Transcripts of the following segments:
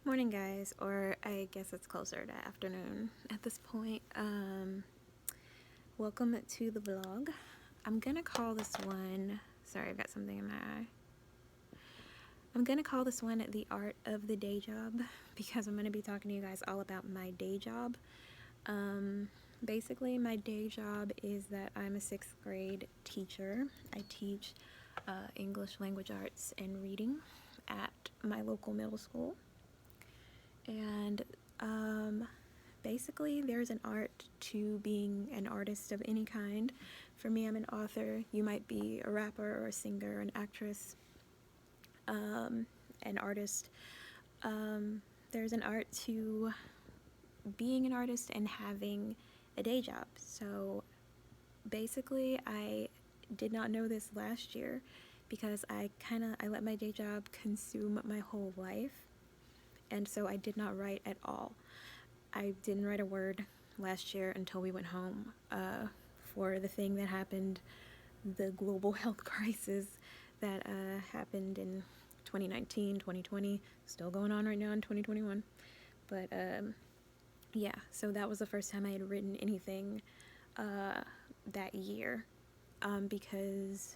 Morning, guys, or I guess it's closer to afternoon at this point. Welcome to the vlog. I'm gonna call this one. Sorry, I've got something in my eye. I'm gonna call this one the art of the day job because I'm gonna be talking to you guys all about my day job. Basically, my day job is that I'm a sixth grade teacher. I teach English language arts and reading at my local middle school. And basically, there's an art to being an artist of any kind. For me, I'm an author. You might be a rapper or a singer, an actress, an artist. There's an art to being an artist and having a day job. So basically, I did not know this last year because I let my day job consume my whole life. And so I did not write at all. I didn't write a word last year until we went home for the thing that happened, the global health crisis that happened in 2019, 2020, still going on right now in 2021. But yeah, so that was the first time I had written anything that year because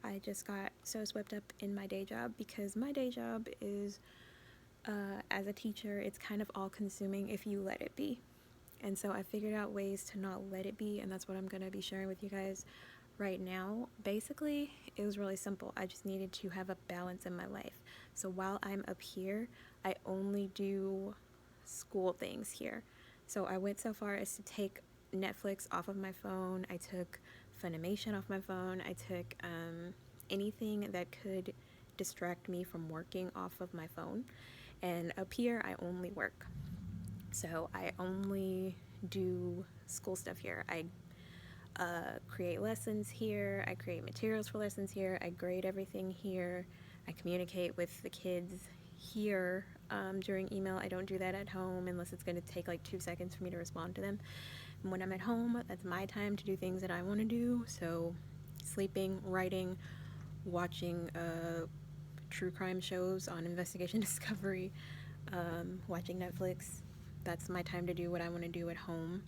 I just got so swept up in my day job because my day job is as a teacher, it's kind of all consuming if you let it be. And so I figured out ways to not let it be, and that's what I'm going to be sharing with you guys right now. Basically, it was really simple. I just needed to have a balance in my life. So while I'm up here, I only do school things here. So I went so far as to take Netflix off of my phone. I took Funimation off my phone. I took anything that could distract me from working off of my phone. And up here, I only work. So I only do school stuff here. I create lessons here. I create materials for lessons here. I grade everything here. I communicate with the kids here during email. I don't do that at home unless it's going to take like 2 seconds for me to respond to them. And when I'm at home, that's my time to do things that I want to do. So sleeping, writing, watching true crime shows on Investigation Discovery, watching Netflix. That's my time to do what I want to do at home.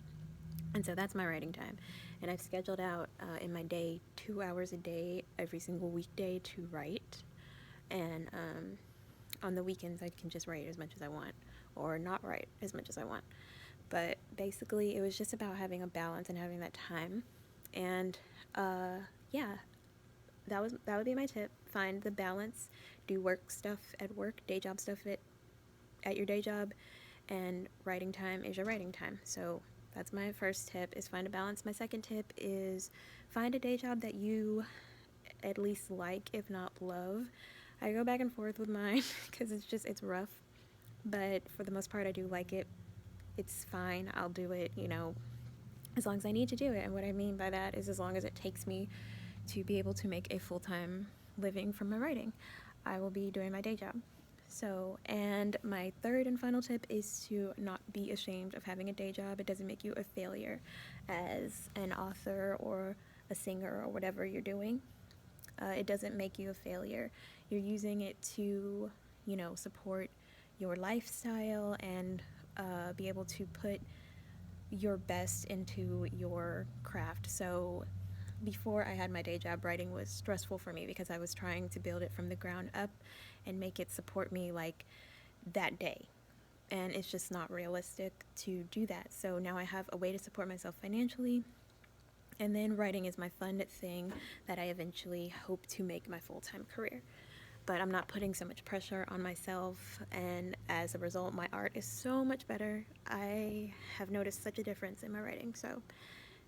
And so that's my writing time. And I've scheduled out in my day 2 hours a day every single weekday to write. And on the weekends, I can just write as much as I want or not write as much as I want. But basically, it was just about having a balance and having that time. And yeah, that would be my tip. Find the balance. Do work stuff at work, day job stuff at your day job, and writing time is your writing time. So that's my first tip, is find a balance. My second tip is find a day job that you at least like, if not love. I go back and forth with mine because it's rough, but for the most part I do like it. It's fine. I'll do it, as long as I need to do it. And what I mean by that is as long as it takes me to be able to make a full-time living from my writing, I will be doing my day job. So, and my third and final tip is to not be ashamed of having a day job. It doesn't make you a failure as an author or a singer or whatever you're doing. It doesn't make you a failure. You're using it to, support your lifestyle and be able to put your best into your craft. So before I had my day job, writing was stressful for me because I was trying to build it from the ground up and make it support me like that day. And it's just not realistic to do that. So now I have a way to support myself financially. And then writing is my fun thing that I eventually hope to make my full-time career. But I'm not putting so much pressure on myself, and as a result, my art is so much better. I have noticed such a difference in my writing. So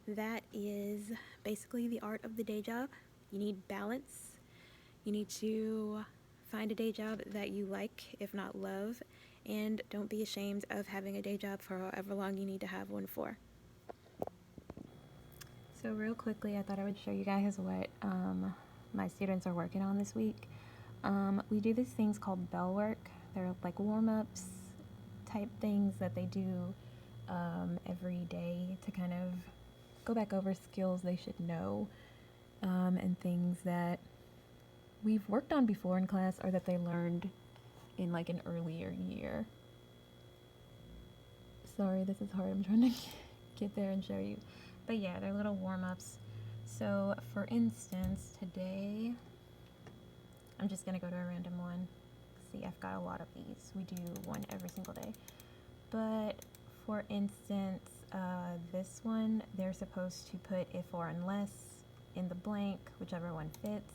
that is basically the art of the day job. You need balance. You need to find a day job that you like, if not love, and don't be ashamed of having a day job for however long you need to have one for. So real quickly, I thought I would show you guys what my students are working on this week. We do these things called bell work. They're like warm-ups type things that they do every day to kind of go back over skills they should know and things that we've worked on before in class or that they learned in like an earlier year. Sorry, this is hard. I'm trying to get there and show you. But yeah, they're little warm-ups. So for instance, today, I'm just going to go to a random one. See, I've got a lot of these. We do one every single day. But for instance, this one, they're supposed to put if or unless in the blank, whichever one fits.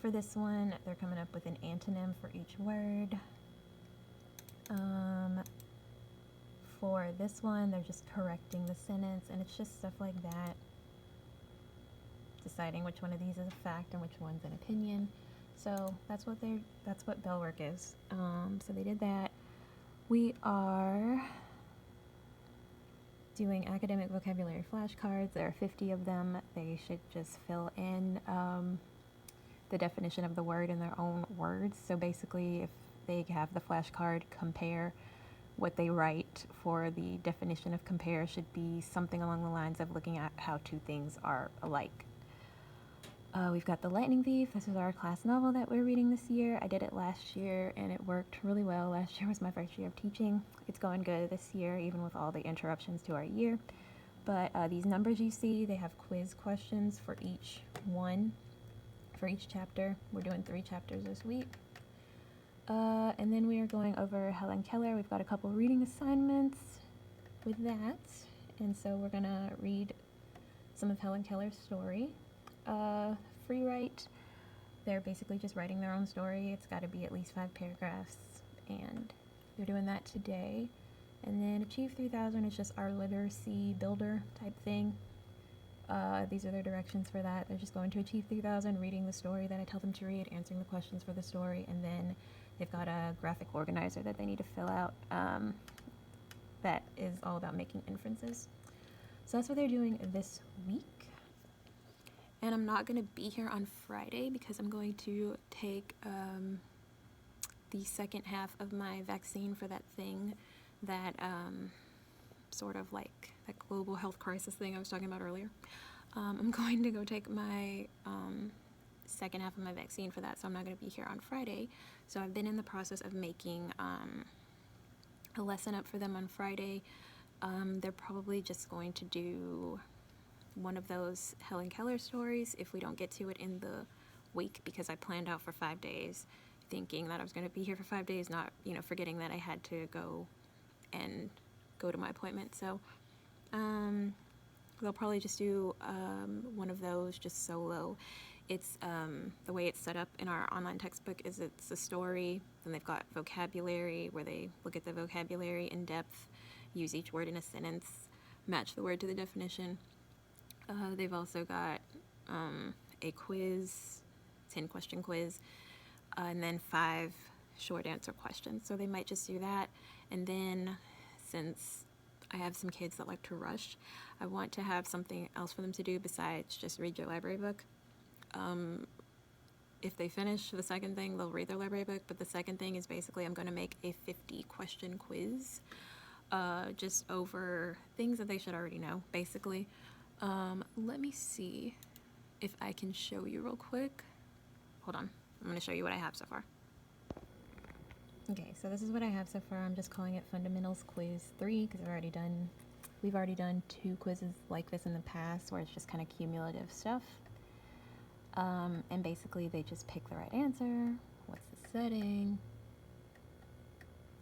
For this one, they're coming up with an antonym for each word. For this one, they're just correcting the sentence, and it's just stuff like that. Deciding which one of these is a fact and which one's an opinion. So that's what bell work is. So they did that. We are doing academic vocabulary flashcards. There are 50 of them. They should just fill in the definition of the word in their own words. So basically, if they have the flashcard, compare, what they write for the definition of compare should be something along the lines of looking at how two things are alike. We've got The Lightning Thief. This is our class novel that we're reading this year. I did it last year and it worked really well. Last year was my first year of teaching. It's going good this year, even with all the interruptions to our year. But these numbers you see, they have quiz questions for each one, for each chapter. We're doing 3 chapters this week. And then we are going over Helen Keller. We've got a couple reading assignments with that. And so we're going to read some of Helen Keller's story. Free write, they're basically just writing their own story. It's got to be at least 5 paragraphs. And they're doing that today. And then Achieve 3000 is just our literacy builder type thing. These are their directions for that. They're just going to Achieve 3000, reading the story that I tell them to read, answering the questions for the story, and then they've got a graphic organizer that they need to fill out that is all about making inferences. So that's what they're doing this week. And I'm not going to be here on Friday because I'm going to take the second half of my vaccine for that thing that sort of like that global health crisis thing I was talking about earlier. I'm going to go take my second half of my vaccine for that, so I'm not going to be here on Friday. So I've been in the process of making a lesson up for them on Friday. They're probably just going to do one of those Helen Keller stories if we don't get to it in the week, because I planned out for 5 days thinking that I was going to be here for 5 days, not, forgetting that I had to go to my appointment. So they'll probably just do one of those just solo. It's the way it's set up in our online textbook is it's a story, then they've got vocabulary where they look at the vocabulary in depth, use each word in a sentence, match the word to the definition. They've also got a quiz, 10-question quiz, and then 5 short answer questions. So they might just do that. And then since I have some kids that like to rush, I want to have something else for them to do besides just read your library book. If they finish the second thing, they'll read their library book. But the second thing is basically I'm going to make a 50-question quiz just over things that they should already know, basically. Let me see if I can show you real quick. Hold on. I'm going to show you what I have so far. Okay, so this is what I have so far. I'm just calling it Fundamentals Quiz 3 because we've already done 2 quizzes like this in the past where it's just kind of cumulative stuff. And basically they just pick the right answer. What's the setting?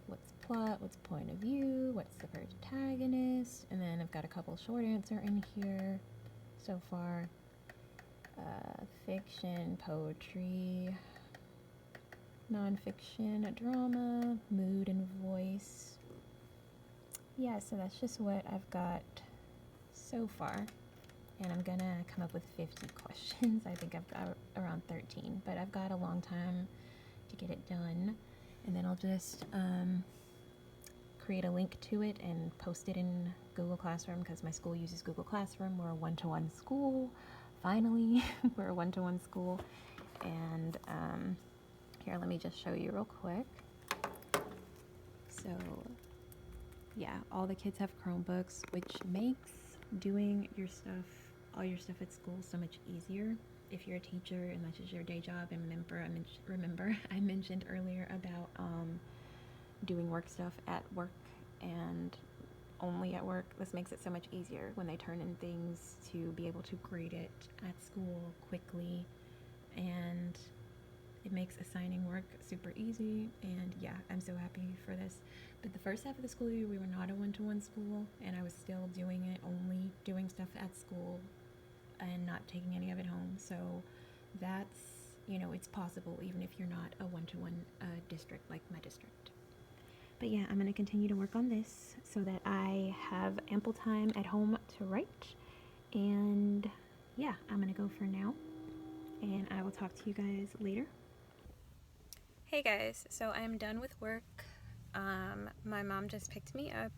What's the plot? What's the point of view? What's the protagonist? And then I've got a couple short answer in here so far. Fiction, poetry, nonfiction, drama, mood and voice. Yeah, so that's just what I've got so far. And I'm gonna come up with 50 questions. I think I've got around 13, but I've got a long time to get it done. And then I'll just create a link to it and post it in Google Classroom because my school uses Google Classroom. We're a one-to-one school. Finally, we're a one-to-one school. And here, let me just show you real quick. So yeah, all the kids have Chromebooks, which makes doing your stuff, all your stuff at school, so much easier. if you're a teacher and that's just your day job. And remember I mentioned earlier about doing work stuff at work and only at work. This makes it so much easier when they turn in things to be able to grade it at school quickly, and it makes assigning work super easy. And yeah, I'm so happy for this. But the first half of the school year, we were not a one-to-one school, and I was still doing it, only doing stuff at school and not taking any of it home. So that's, it's possible even if you're not a one-to-one district like my district. But yeah, I'm going to continue to work on this so that I have ample time at home to write. And yeah, I'm going to go for now, and I will talk to you guys later. Hey guys, so I'm done with work. My mom just picked me up.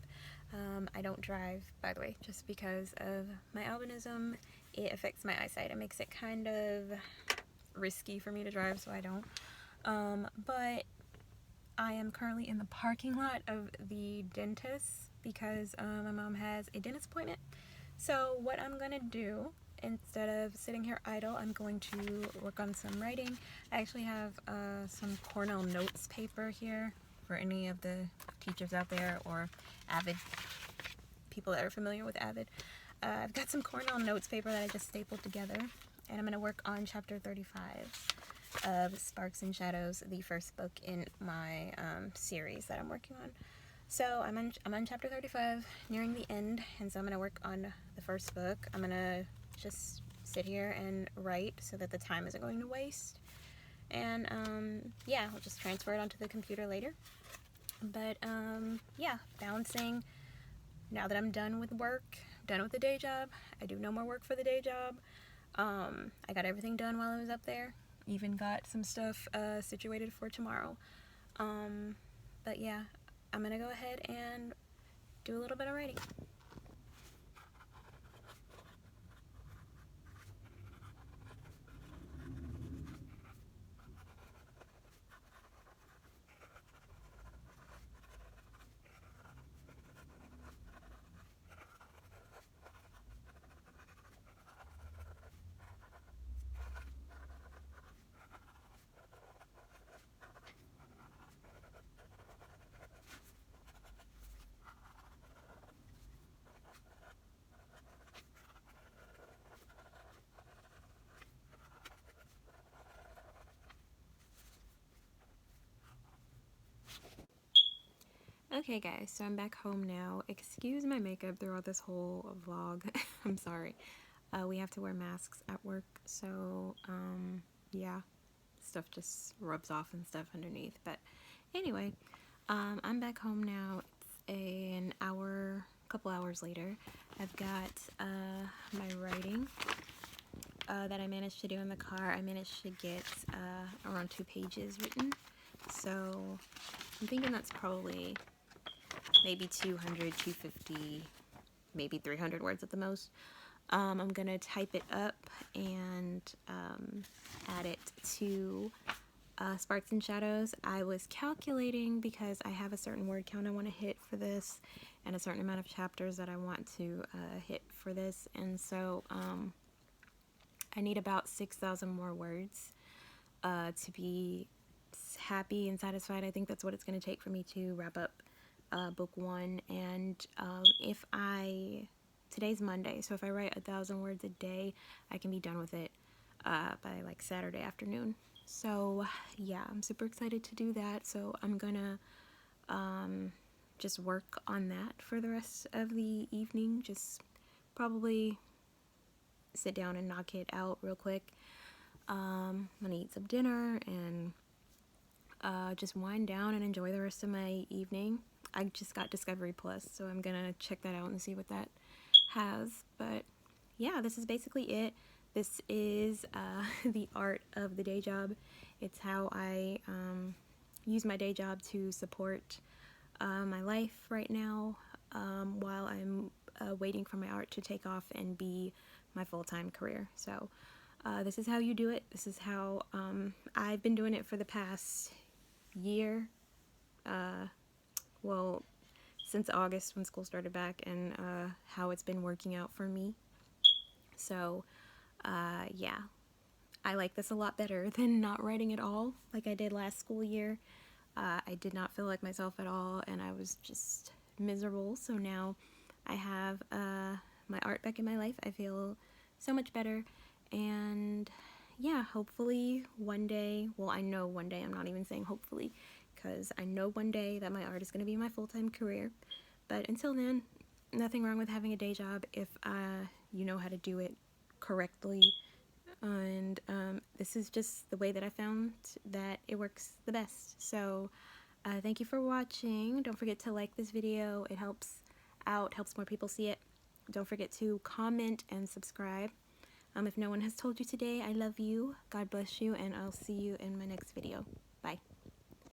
I don't drive, by the way, just because of my albinism. It affects my eyesight. It makes it kind of risky for me to drive, so I don't. But I am currently in the parking lot of the dentist because my mom has a dentist appointment. So what I'm gonna do, instead of sitting here idle, I'm going to work on some writing. I actually have some Cornell notes paper here for any of the teachers out there or Avid people that are familiar with Avid. I've got some Cornell notes paper that I just stapled together, and I'm going to work on chapter 35 of Sparks and Shadows, the first book in my series that I'm working on. So I'm on chapter 35, nearing the end, and so I'm going to work on the first book. I'm going to just sit here and write so that the time isn't going to waste. And yeah, I'll just transfer it onto the computer later. But yeah, bouncing. Now that I'm done with work, done with the day job, I do no more work for the day job. I got everything done while I was up there. Even got some stuff situated for tomorrow. But yeah, I'm gonna go ahead and do a little bit of writing. Okay guys, so I'm back home now. Excuse my makeup throughout this whole vlog. I'm sorry. We have to wear masks at work, so yeah, stuff just rubs off and stuff underneath. But anyway, I'm back home now. It's couple hours later. I've got my writing that I managed to do in the car. I managed to get around 2 pages written. So I'm thinking that's probably maybe 200, 250, maybe 300 words at the most. I'm gonna type it up and add it to Sparks and Shadows. I was calculating because I have a certain word count I want to hit for this and a certain amount of chapters that I want to hit for this, and so I need about 6,000 more words to be happy and satisfied. I think that's what it's going to take for me to wrap up book 1. And today's Monday, so if I write 1,000 words a day, I can be done with it by like Saturday afternoon. So yeah, I'm super excited to do that. So I'm gonna just work on that for the rest of the evening. Just probably sit down and knock it out real quick. I'm gonna eat some dinner and just wind down and enjoy the rest of my evening. I just got Discovery Plus, so I'm gonna check that out and see what that has. But yeah, this is basically it. This is the art of the day job. It's how I use my day job to support my life right now while I'm waiting for my art to take off and be my full-time career. So this is how you do it. This is how I've been doing it for the past year. Well, since August when school started back, and how it's been working out for me. So yeah, I like this a lot better than not writing at all like I did last school year. I did not feel like myself at all, and I was just miserable. So now I have my art back in my life. I feel so much better, and yeah, hopefully one day, well, I know one day, I'm not even saying hopefully, because I know one day that my art is going to be my full-time career. But until then, nothing wrong with having a day job if you know how to do it correctly. And this is just the way that I found that it works the best. So thank you for watching. Don't forget to like this video. It helps out, helps more people see it. Don't forget to comment and subscribe. If no one has told you today, I love you. God bless you, and I'll see you in my next video. Bye.